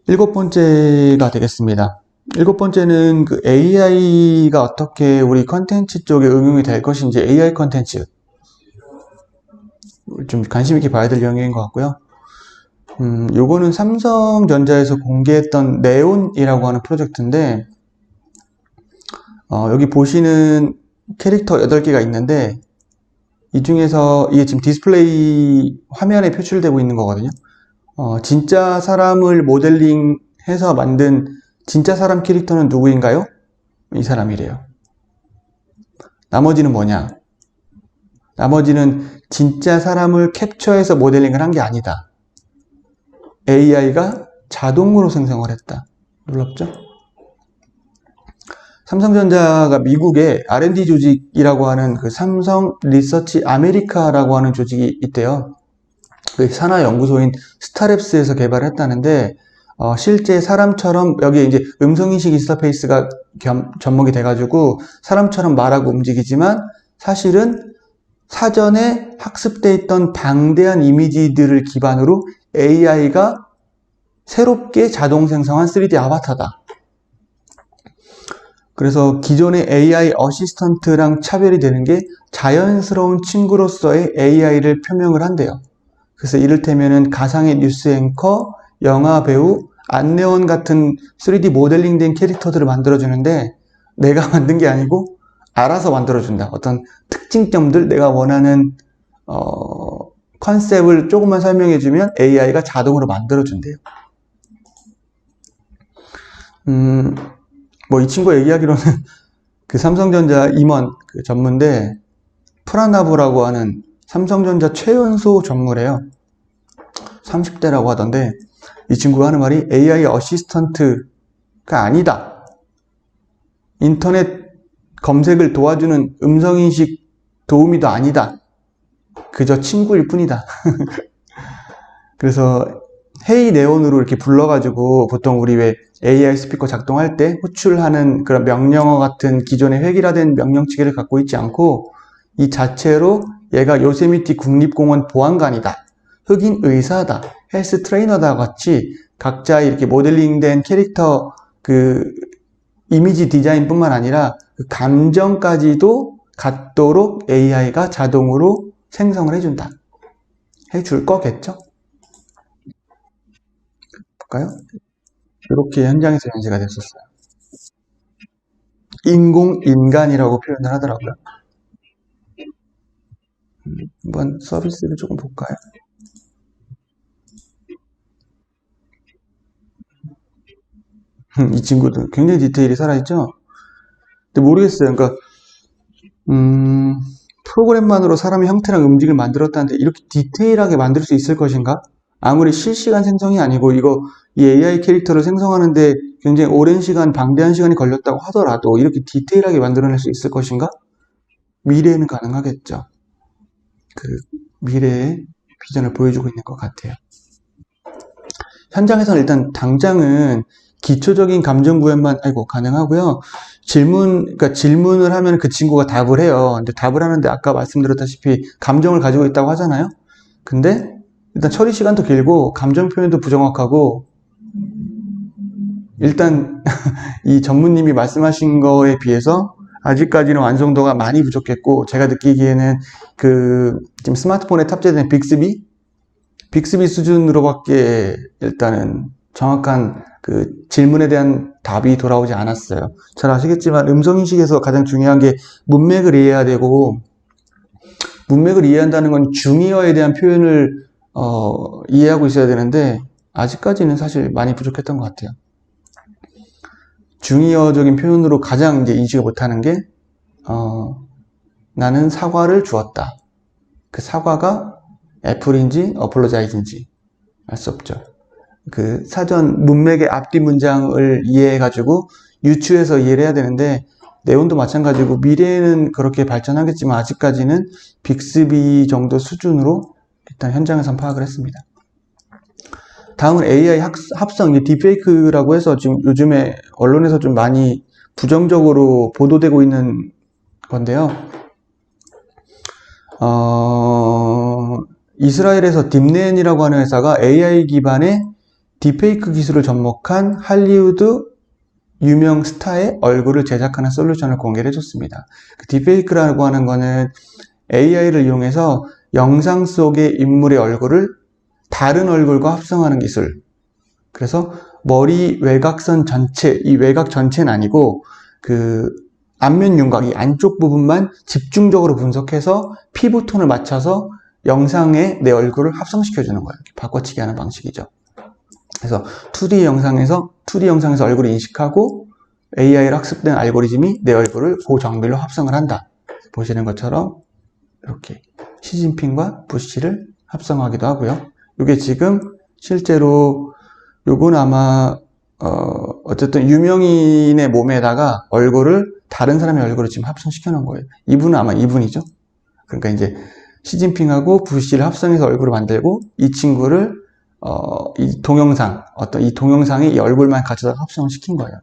일곱 번째가 되겠습니다. 일곱 번째는 그 AI가 어떻게 우리 컨텐츠 쪽에 응용이 될 것인지, AI 컨텐츠. 좀 관심 있게 봐야 될 영역인 것 같고요. 요거는 삼성전자에서 공개했던 네온이라고 하는 프로젝트인데, 여기 보시는 캐릭터 8개가 있는데, 이 중에서 이게 지금 디스플레이 화면에 표출되고 있는 거거든요. 진짜 사람을 모델링해서 만든 진짜 사람 캐릭터는 누구인가요? 이 사람이래요. 나머지는 뭐냐? 나머지는 진짜 사람을 캡처해서 모델링을 한 게 아니다. AI가 자동으로 생성을 했다. 놀랍죠? 삼성전자가 미국에 R&D 조직이라고 하는 그 삼성 리서치 아메리카라고 하는 조직이 있대요. 그 산하연구소인 스타랩스에서 개발했다는데, 실제 사람처럼 여기에 이제 음성인식 인터페이스가 접목이 돼가지고 사람처럼 말하고 움직이지만 사실은 사전에 학습돼 있던 방대한 이미지들을 기반으로 AI가 새롭게 자동 생성한 3D 아바타다. 그래서 기존의 AI 어시스턴트랑 차별이 되는 게 자연스러운 친구로서의 AI를 표명을 한대요. 그래서 이를테면은 가상의 뉴스 앵커, 영화 배우, 안내원 같은 3D 모델링된 캐릭터들을 만들어주는데 내가 만든 게 아니고 알아서 만들어준다. 어떤 특징점들, 내가 원하는 컨셉을 조금만 설명해주면 AI가 자동으로 만들어준대요. 뭐 이 친구가 얘기하기로는 그 삼성전자 임원 그 전무인데 프라나브라고 하는 삼성전자 최연소 전무래요. 30대라고 하던데 이 친구가 하는 말이 AI 어시스턴트가 아니다. 인터넷 검색을 도와주는 음성인식 도우미도 아니다. 그저 친구일 뿐이다. 그래서 회의 내원으로 이렇게 불러가지고 보통 우리 왜 AI 스피커 작동할 때 호출하는 그런 명령어 같은 기존의 획일화된 명령체계를 갖고 있지 않고 이 자체로 얘가 요세미티 국립공원 보안관이다. 흑인 의사다. 헬스 트레이너다 같이 각자 이렇게 모델링된 캐릭터 그 이미지 디자인뿐만 아니라 그 감정까지도 갖도록 AI가 자동으로 생성을 해준다. 해줄 거겠죠? 볼까요? 이렇게 현장에서 연재가 됐었어요. 인공인간이라고 표현을 하더라고요. 한번 서비스를 조금 볼까요? 이 친구도 굉장히 디테일이 살아있죠? 근데 모르겠어요. 그러니까 프로그램만으로 사람의 형태랑 움직임을 만들었다는데 이렇게 디테일하게 만들 수 있을 것인가? 아무리 실시간 생성이 아니고 이 AI 캐릭터를 생성하는데 굉장히 오랜 시간, 방대한 시간이 걸렸다고 하더라도 이렇게 디테일하게 만들어낼 수 있을 것인가? 미래에는 가능하겠죠. 그 미래의 비전을 보여주고 있는 것 같아요. 현장에서는 일단 당장은 기초적인 감정 구현만 가능하고요. 그러니까 질문을 하면 그 친구가 답을 해요. 근데 답을 하는데 아까 말씀드렸다시피 감정을 가지고 있다고 하잖아요. 근데 일단 처리 시간도 길고 감정 표현도 부정확하고 일단 이 전무님이 말씀하신 거에 비해서 아직까지는 완성도가 많이 부족했고 제가 느끼기에는 지금 스마트폰에 탑재된 빅스비 수준으로밖에 일단은 정확한 그 질문에 대한 답이 돌아오지 않았어요. 잘 아시겠지만 음성인식에서 가장 중요한 게 문맥을 이해해야 되고 문맥을 이해한다는 건 중의어에 대한 표현을 이해하고 있어야 되는데 아직까지는 사실 많이 부족했던 것 같아요. 중의어적인 표현으로 가장 이제 인식을 못하는 게 나는 사과를 주었다. 그 사과가 애플인지 어플로자이즈인지 알 수 없죠. 그 사전 문맥의 앞뒤 문장을 이해해가지고 유추해서 이해를 해야 되는데 네온도 마찬가지고 미래에는 그렇게 발전하겠지만 아직까지는 빅스비 정도 수준으로 일단 현장에선 파악을 했습니다. 다음은 AI 합성, 딥페이크라고 해서 지금 요즘에 언론에서 좀 많이 부정적으로 보도되고 있는 건데요. 이스라엘에서 딥넨이라고 하는 회사가 AI 기반의 딥페이크 기술을 접목한 할리우드 유명 스타의 얼굴을 제작하는 솔루션을 공개를 해줬습니다. 그 딥페이크라고 하는 거는 AI를 이용해서 영상 속의 인물의 얼굴을 다른 얼굴과 합성하는 기술. 그래서 머리 외곽선 전체, 이 외곽 전체는 아니고 그 안면 윤곽, 이 안쪽 부분만 집중적으로 분석해서 피부톤을 맞춰서 영상에 내 얼굴을 합성시켜주는 거예요. 바꿔치기 하는 방식이죠. 그래서 2D 영상에서 얼굴을 인식하고 AI로 학습된 알고리즘이 내 얼굴을 그 정밀로 합성을 한다. 보시는 것처럼 이렇게 시진핑과 부시를 합성하기도 하고요. 이게 지금 실제로 요건 아마 어쨌든 유명인의 몸에다가 얼굴을 다른 사람의 얼굴을 지금 합성시켜 놓은 거예요. 이분은 아마 이분이죠. 그러니까 이제 시진핑하고 부시를 합성해서 얼굴을 만들고 이 친구를 이 동영상에 이 얼굴만 갖춰서 합성을 시킨 거예요.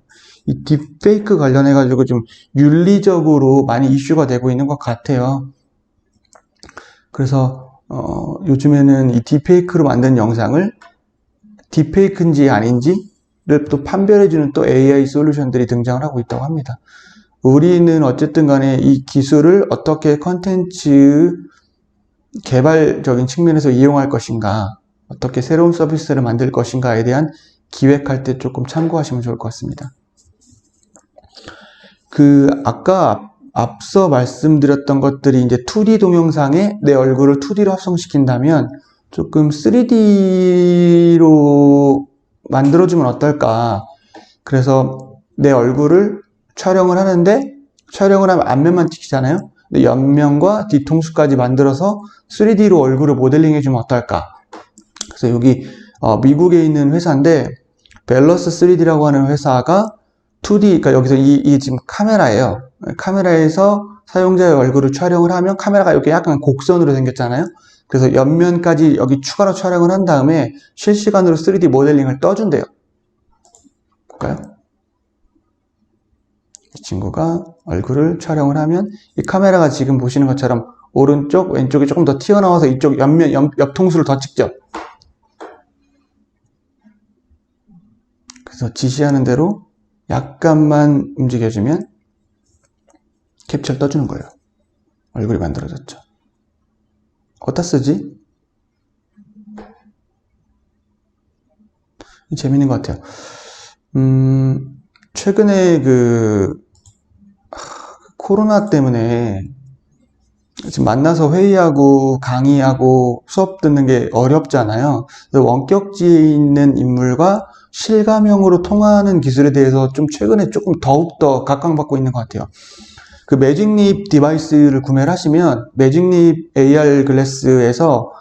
이 딥페이크 관련해 가지고 좀 윤리적으로 많이 이슈가 되고 있는 것 같아요. 그래서 요즘에는 이 딥페이크로 만든 영상을 딥페이크인지 아닌지를 또 판별해주는 또 AI 솔루션들이 등장을 하고 있다고 합니다. 우리는 어쨌든 간에 이 기술을 어떻게 컨텐츠 개발적인 측면에서 이용할 것인가, 어떻게 새로운 서비스를 만들 것인가에 대한 기획할 때 조금 참고하시면 좋을 것 같습니다. 아까 앞서 말씀드렸던 것들이 이제 2D 동영상에 내 얼굴을 2D로 합성시킨다면 조금 3D로 만들어주면 어떨까. 그래서 내 얼굴을 촬영을 하는데 촬영을 하면 앞면만 찍히잖아요. 근데 옆면과 뒤통수까지 만들어서 3D로 얼굴을 모델링 해주면 어떨까. 그래서 여기 미국에 있는 회사인데 밸러스 3D라고 하는 회사가 2D, 그러니까 여기서 이 지금 카메라예요. 카메라에서 사용자의 얼굴을 촬영을 하면 카메라가 여기 약간 곡선으로 생겼잖아요. 그래서 옆면까지 여기 추가로 촬영을 한 다음에 실시간으로 3D 모델링을 떠준대요. 볼까요? 이 친구가 얼굴을 촬영을 하면 이 카메라가 지금 보시는 것처럼 오른쪽, 왼쪽이 조금 더 튀어나와서 이쪽 옆통수를 더 찍죠. 그래서 지시하는 대로 약간만 움직여주면 캡처를 떠주는 거예요. 얼굴이 만들어졌죠. 어디다 쓰지? 재밌는 것 같아요. 최근에 코로나 때문에 지금 만나서 회의하고 강의하고 수업 듣는 게 어렵잖아요. 그래서 원격지에 있는 인물과 실감형으로 통하는 기술에 대해서 좀 최근에 조금 더욱더 각광받고 있는 것 같아요. 그 매직립 디바이스를 구매를 하시면 매직립 AR 글래스에서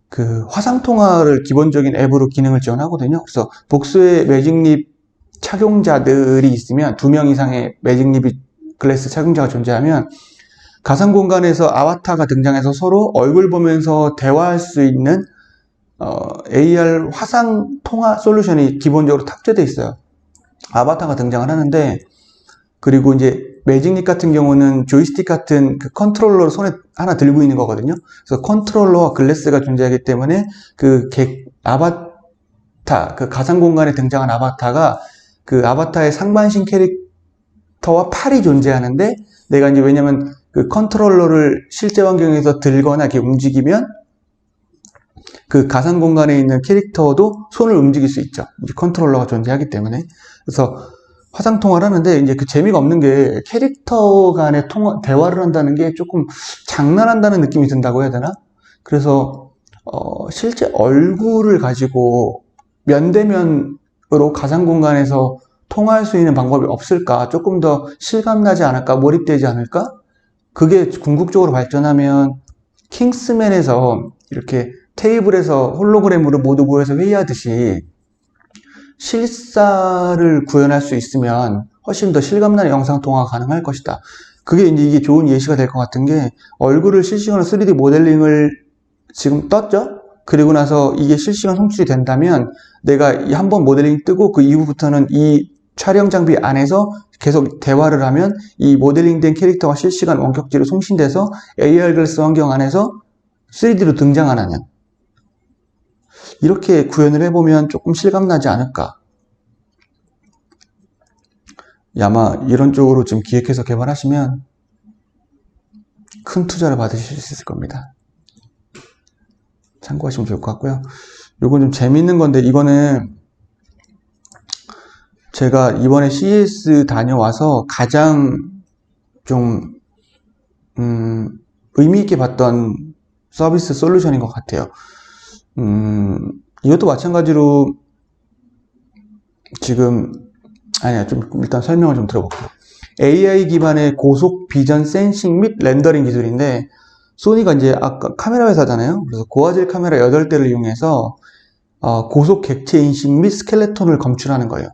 그 화상통화를 기본적인 앱으로 기능을 지원하거든요. 그래서 복수의 매직립 착용자들이 있으면 2명 이상의 매직립 글래스 착용자가 존재하면 가상공간에서 아바타가 등장해서 서로 얼굴 보면서 대화할 수 있는 AR 화상통화 솔루션이 기본적으로 탑재되어 있어요. 아바타가 등장을 하는데, 그리고 이제 매직립 같은 경우는 조이스틱 같은 그 컨트롤러를 손에 하나 들고 있는 거거든요. 그래서 컨트롤러와 글래스가 존재하기 때문에 그 아바타, 그 가상 공간에 등장한 아바타가 그 아바타의 상반신 캐릭터와 팔이 존재하는데, 내가 이제 왜냐면 그 컨트롤러를 실제 환경에서 들거나 이렇게 움직이면 그 가상 공간에 있는 캐릭터도 손을 움직일 수 있죠. 이제 컨트롤러가 존재하기 때문에. 그래서 화상 통화를 하는데 이제 그 재미가 없는 게 캐릭터 간의 대화를 한다는 게 조금 장난한다는 느낌이 든다고 해야 되나? 그래서 실제 얼굴을 가지고 면대면으로 가상 공간에서 통화할 수 있는 방법이 없을까? 조금 더 실감나지 않을까? 몰입되지 않을까? 그게 궁극적으로 발전하면 킹스맨에서 이렇게 테이블에서 홀로그램으로 모두 모여서 회의하듯이 실사를 구현할 수 있으면 훨씬 더 실감나는 영상통화가 가능할 것이다. 그게 이제 이게 좋은 예시가 될 것 같은 게, 얼굴을 실시간으로 3D 모델링을 지금 떴죠? 그리고 나서 이게 실시간 송출이 된다면 내가 한 번 모델링 뜨고 그 이후부터는 이 촬영 장비 안에서 계속 대화를 하면 이 모델링된 캐릭터가 실시간 원격지로 송신돼서 AR 글래스 환경 안에서 3D로 등장하는, 이렇게 구현을 해보면 조금 실감나지 않을까. 아마 이런 쪽으로 좀 기획해서 개발하시면 큰 투자를 받으실 수 있을 겁니다. 참고하시면 좋을 것 같고요. 요건 좀 재밌는 건데, 이거는 제가 이번에 CES 다녀와서 가장 좀 의미 있게 봤던 서비스 솔루션인 것 같아요. 이것도 마찬가지로 지금 좀 일단 설명을 좀 들어볼게요. AI 기반의 고속 비전 센싱 및 렌더링 기술인데, 소니가 이제 아까 카메라 회사잖아요. 그래서 고화질 카메라 8대를 이용해서 고속 객체 인식 및 스켈레톤을 검출하는 거예요.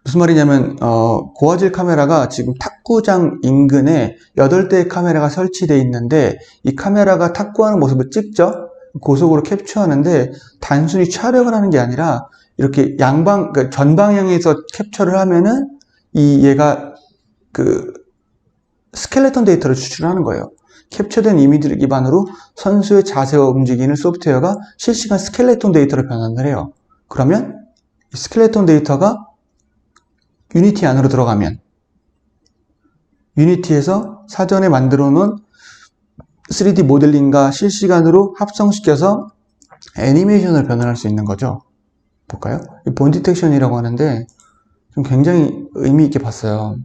무슨 말이냐면 고화질 카메라가 지금 탁구장 인근에 8대의 카메라가 설치되어 있는데, 이 카메라가 탁구하는 모습을 찍죠. 고속으로 캡처하는데 단순히 촬영을 하는 게 아니라 이렇게 그러니까 전방향에서 캡처를 하면은 얘가 그 스켈레톤 데이터를 추출하는 거예요. 캡처된 이미지를 기반으로 선수의 자세와 움직이는 소프트웨어가 실시간 스켈레톤 데이터를 변환을 해요. 그러면 이 스켈레톤 데이터가 유니티 안으로 들어가면 유니티에서 사전에 만들어 놓은 3D 모델링과 실시간으로 합성시켜서 애니메이션을 변환할 수 있는 거죠. 볼까요? 본 디텍션이라고 하는데 좀 굉장히 의미 있게 봤어요.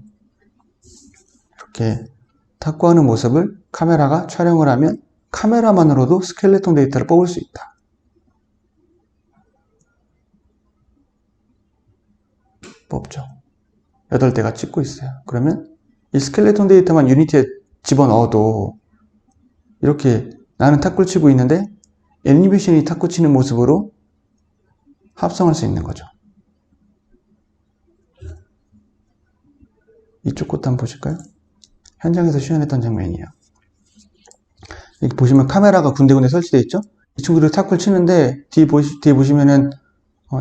이렇게 탁구하는 모습을 카메라가 촬영을 하면 카메라만으로도 스켈레톤 데이터를 뽑을 수 있다. 뽑죠. 8대가 찍고 있어요. 그러면 이 스켈레톤 데이터만 유니티에 집어넣어도 이렇게 나는 탁구를 치고 있는데 애니메이션이 탁구 치는 모습으로 합성할 수 있는 거죠. 이쪽 것도 한번 보실까요? 현장에서 시연했던 장면이에요. 여기 보시면 카메라가 군데군데 설치되어 있죠? 이 친구들이 탁구를 치는데 뒤에 보시면은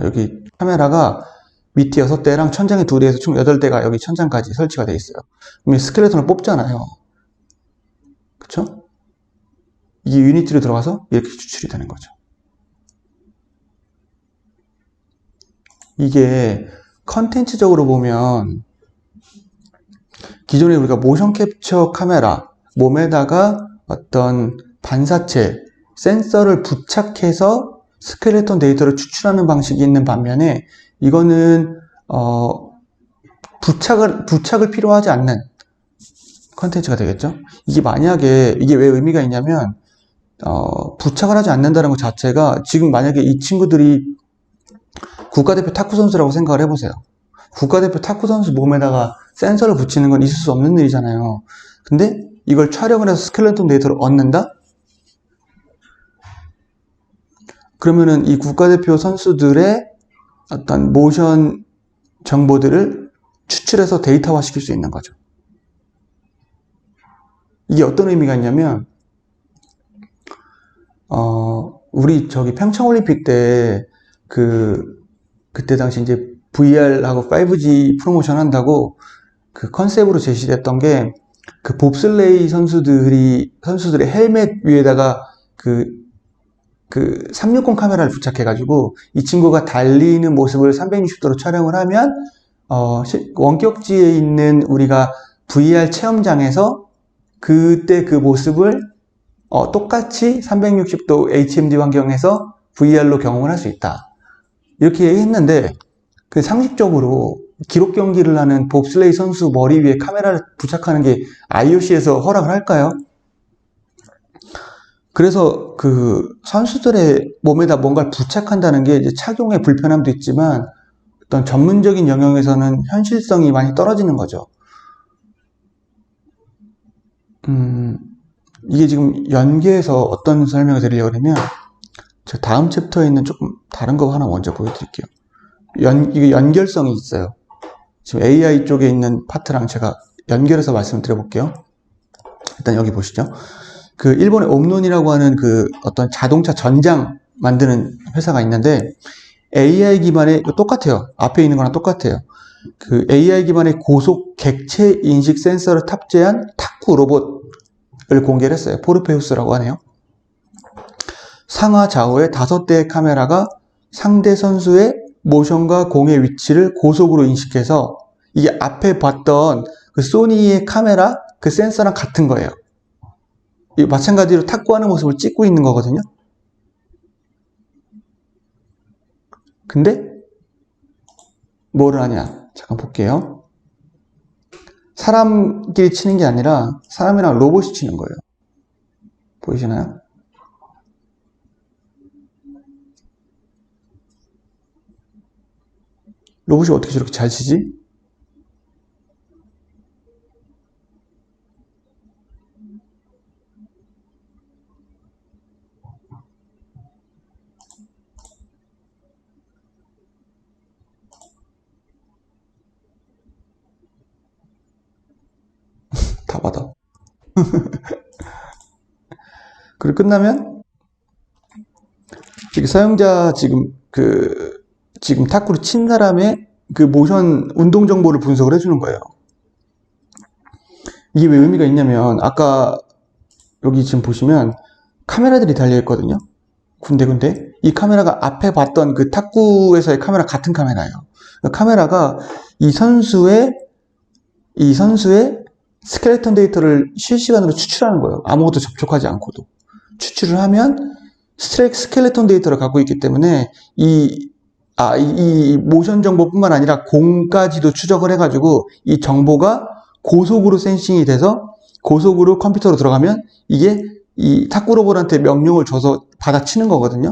여기 카메라가 밑에 6대랑 천장에 2대에서 총 8대가 여기 천장까지 설치가 되어 있어요. 그럼 스켈레톤을 뽑잖아요. 그쵸? 이게 유니티로 들어가서 이렇게 추출이 되는 거죠. 이게 컨텐츠적으로 보면 기존에 우리가 모션 캡처 카메라, 몸에다가 어떤 반사체, 센서를 부착해서 스켈레톤 데이터를 추출하는 방식이 있는 반면에 이거는 부착을 필요하지 않는 컨텐츠가 되겠죠. 이게 만약에 이게 왜 의미가 있냐면 부착을 하지 않는다는 것 자체가 지금 만약에 이 친구들이 국가대표 탁구 선수라고 생각을 해보세요. 국가대표 탁구 선수 몸에다가 센서를 붙이는 건 있을 수 없는 일이잖아요. 근데 이걸 촬영을 해서 스켈레톤 데이터를 얻는다? 그러면은 이 국가대표 선수들의 어떤 모션 정보들을 추출해서 데이터화 시킬 수 있는 거죠. 이게 어떤 의미가 있냐면 우리 평창올림픽 때 그때 당시 이제 VR하고 5G 프로모션 한다고 그 컨셉으로 제시됐던 게 그 봅슬레이 선수들의 헬멧 위에다가 그 360 카메라를 부착해가지고 이 친구가 달리는 모습을 360도로 촬영을 하면 원격지에 있는 우리가 VR 체험장에서 그때 그 모습을 똑같이 360도 HMD 환경에서 VR로 경험을 할 수 있다. 이렇게 얘기했는데 그 상식적으로 기록 경기를 하는 봅슬레이 선수 머리 위에 카메라를 부착하는 게 IOC에서 허락을 할까요? 그래서 그 선수들의 몸에다 뭔가를 부착한다는 게 이제 착용의 불편함도 있지만 어떤 전문적인 영역에서는 현실성이 많이 떨어지는 거죠. 이게 지금 연계해서 어떤 설명을 드리려고 하면 저 다음 챕터에 있는 조금 다른 거 하나 먼저 보여드릴게요. 이게 연결성이 있어요. 지금 AI 쪽에 있는 파트랑 제가 연결해서 말씀을 드려볼게요. 일단 여기 보시죠. 그 일본의 옴론이라고 하는 그 어떤 자동차 전장 만드는 회사가 있는데 AI 기반의 똑같아요. 앞에 있는 거랑 똑같아요. 그 AI 기반의 고속 객체 인식 센서를 탑재한 탁구 로봇을 공개를 했어요. 포르페우스라고 하네요. 상하 좌우에 5대의 카메라가 상대 선수의 모션과 공의 위치를 고속으로 인식해서 이게 앞에 봤던 그 소니의 카메라 그 센서랑 같은 거예요. 이 마찬가지로 탁구하는 모습을 찍고 있는 거거든요. 근데 뭐를 하냐? 잠깐 볼게요. 사람끼리 치는 게 아니라 사람이랑 로봇이 치는 거예요. 보이시나요? 로봇이 어떻게 저렇게 잘 치지? 다 받아. 그리고 끝나면 이게 사용자 지금 탁구를 친 사람의 그 모션 운동 정보를 분석을 해주는 거예요. 이게 왜 의미가 있냐면 아까 여기 지금 보시면 카메라들이 달려있거든요. 군데군데. 이 카메라가 앞에 봤던 그 탁구에서의 카메라 같은 카메라예요. 카메라가 이 선수의 스켈레톤 데이터를 실시간으로 추출하는 거예요. 아무것도 접촉하지 않고도. 추출을 하면 스켈레톤 데이터를 갖고 있기 때문에 이 모션 정보뿐만 아니라 공까지도 추적을 해가지고 이 정보가 고속으로 센싱이 돼서 고속으로 컴퓨터로 들어가면 이게 이 탁구 로봇한테 명령을 줘서 받아치는 거거든요.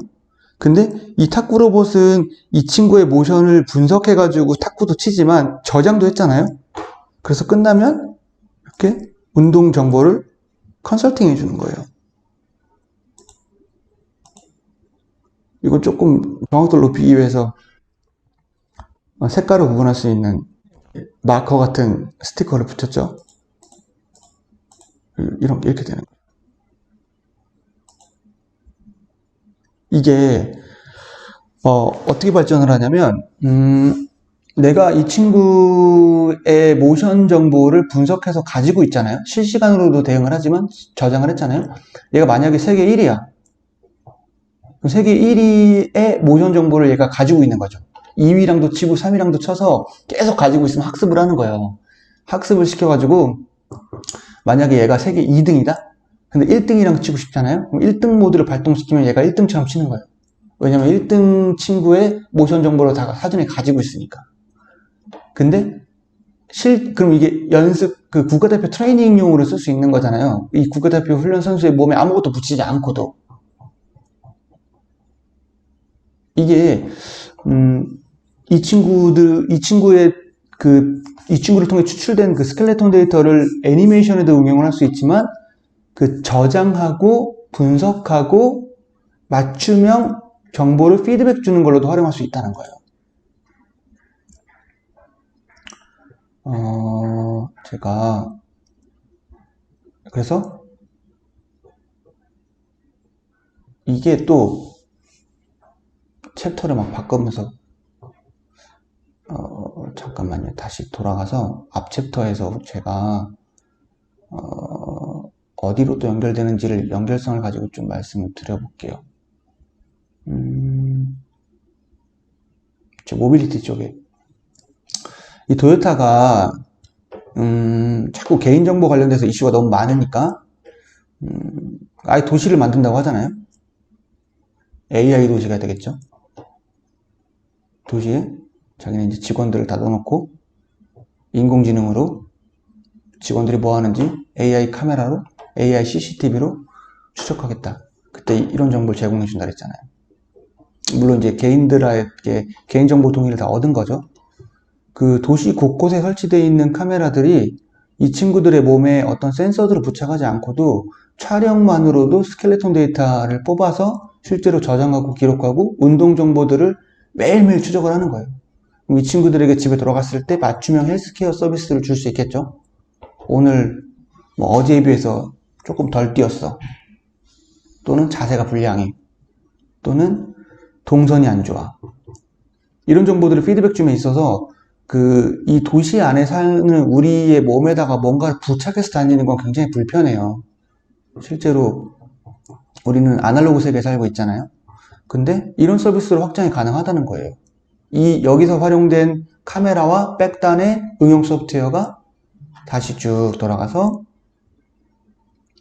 근데 이 탁구 로봇은 이 친구의 모션을 분석해가지고 탁구도 치지만 저장도 했잖아요. 그래서 끝나면 이렇게 운동 정보를 컨설팅 해주는 거예요. 이건 조금 정확도를 높이기 위해서 색깔을 구분할 수 있는 마커 같은 스티커를 붙였죠. 이렇게 되는 거예요. 이게 어떻게 발전을 하냐면 내가 이 친구의 모션 정보를 분석해서 가지고 있잖아요. 실시간으로도 대응을 하지만 저장을 했잖아요. 얘가 만약에 세계 1위야. 그럼 세계 1위의 모션 정보를 얘가 가지고 있는 거죠. 2위랑도 치고 3위랑도 쳐서 계속 가지고 있으면 학습을 하는 거예요. 학습을 시켜가지고 만약에 얘가 세계 2등이다? 근데 1등이랑 치고 싶잖아요? 그럼 1등 모드를 발동시키면 얘가 1등처럼 치는 거예요. 왜냐면 1등 친구의 모션 정보를 다 사전에 가지고 있으니까. 근데 그럼 이게 연습 그 국가대표 트레이닝용으로 쓸 수 있는 거잖아요. 이 국가대표 훈련 선수의 몸에 아무것도 붙이지 않고도. 이게 이 친구를 통해 추출된 그 스켈레톤 데이터를 애니메이션에도 응용을 할 수 있지만 그 저장하고 분석하고 맞춤형 정보를 피드백 주는 걸로도 활용할 수 있다는 거예요. 제가 그래서 이게 또 챕터를 막 바꾸면서 잠깐만요. 다시 돌아가서 앞 챕터에서 제가 어디로 또 연결되는지를 연결성을 가지고 좀 말씀을 드려볼게요. 모빌리티 쪽에 이 도요타가 자꾸 개인정보 관련돼서 이슈가 너무 많으니까 아예 도시를 만든다고 하잖아요. AI 도시가 되겠죠. 도시에 자기는 이제 직원들을 다 넣어놓고 인공지능으로 직원들이 뭐 하는지 AI 카메라로 AI CCTV로 추적하겠다. 그때 이런 정보를 제공해 준다 그랬잖아요. 물론 이제 개인들에게 개인정보 동의를 다 얻은 거죠. 그 도시 곳곳에 설치되어 있는 카메라들이 이 친구들의 몸에 어떤 센서들을 부착하지 않고도 촬영만으로도 스켈레톤 데이터를 뽑아서 실제로 저장하고 기록하고 운동 정보들을 매일매일 추적을 하는 거예요. 이 친구들에게 집에 돌아갔을 때 맞춤형 헬스케어 서비스를 줄 수 있겠죠. 오늘 뭐 어제에 비해서 조금 덜 뛰었어. 또는 자세가 불량해. 또는 동선이 안 좋아. 이런 정보들을 피드백 줌에 있어서 이 도시 안에 사는 우리의 몸에다가 뭔가를 부착해서 다니는 건 굉장히 불편해요. 실제로 우리는 아날로그 세계에 살고 있잖아요. 근데 이런 서비스로 확장이 가능하다는 거예요. 여기서 활용된 카메라와 백단의 응용 소프트웨어가 다시 쭉 돌아가서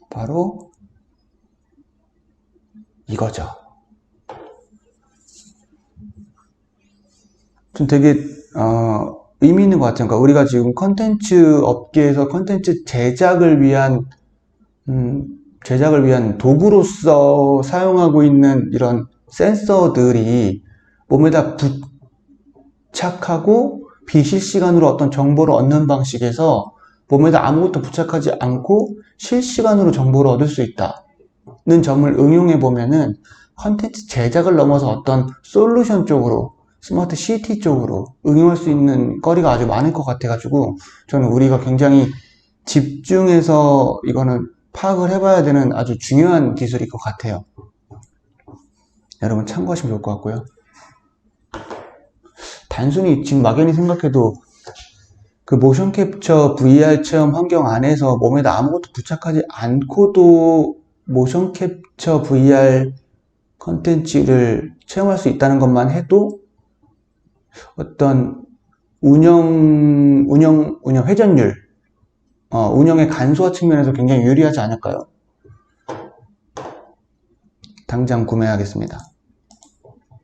바로 이거죠. 좀 되게 의미 있는 것 같아요. 그러니까 우리가 지금 컨텐츠 업계에서 컨텐츠 제작을 위한 도구로서 사용하고 있는 이런 센서들이 몸에다 부착하고 비실시간으로 어떤 정보를 얻는 방식에서 몸에다 아무것도 부착하지 않고 실시간으로 정보를 얻을 수 있다는 점을 응용해 보면은 컨텐츠 제작을 넘어서 어떤 솔루션 쪽으로, 스마트 시티 쪽으로 응용할 수 있는 거리가 아주 많을 것 같아가지고 저는 우리가 굉장히 집중해서 이거는 파악을 해봐야 되는 아주 중요한 기술일 것 같아요. 여러분 참고하시면 좋을 것 같고요. 단순히 지금 막연히 생각해도 그 모션 캡처 VR 체험 환경 안에서 몸에다 아무것도 부착하지 않고도 모션 캡처 VR 컨텐츠를 체험할 수 있다는 것만 해도 어떤 회전율, 운영의 간소화 측면에서 굉장히 유리하지 않을까요? 당장 구매하겠습니다.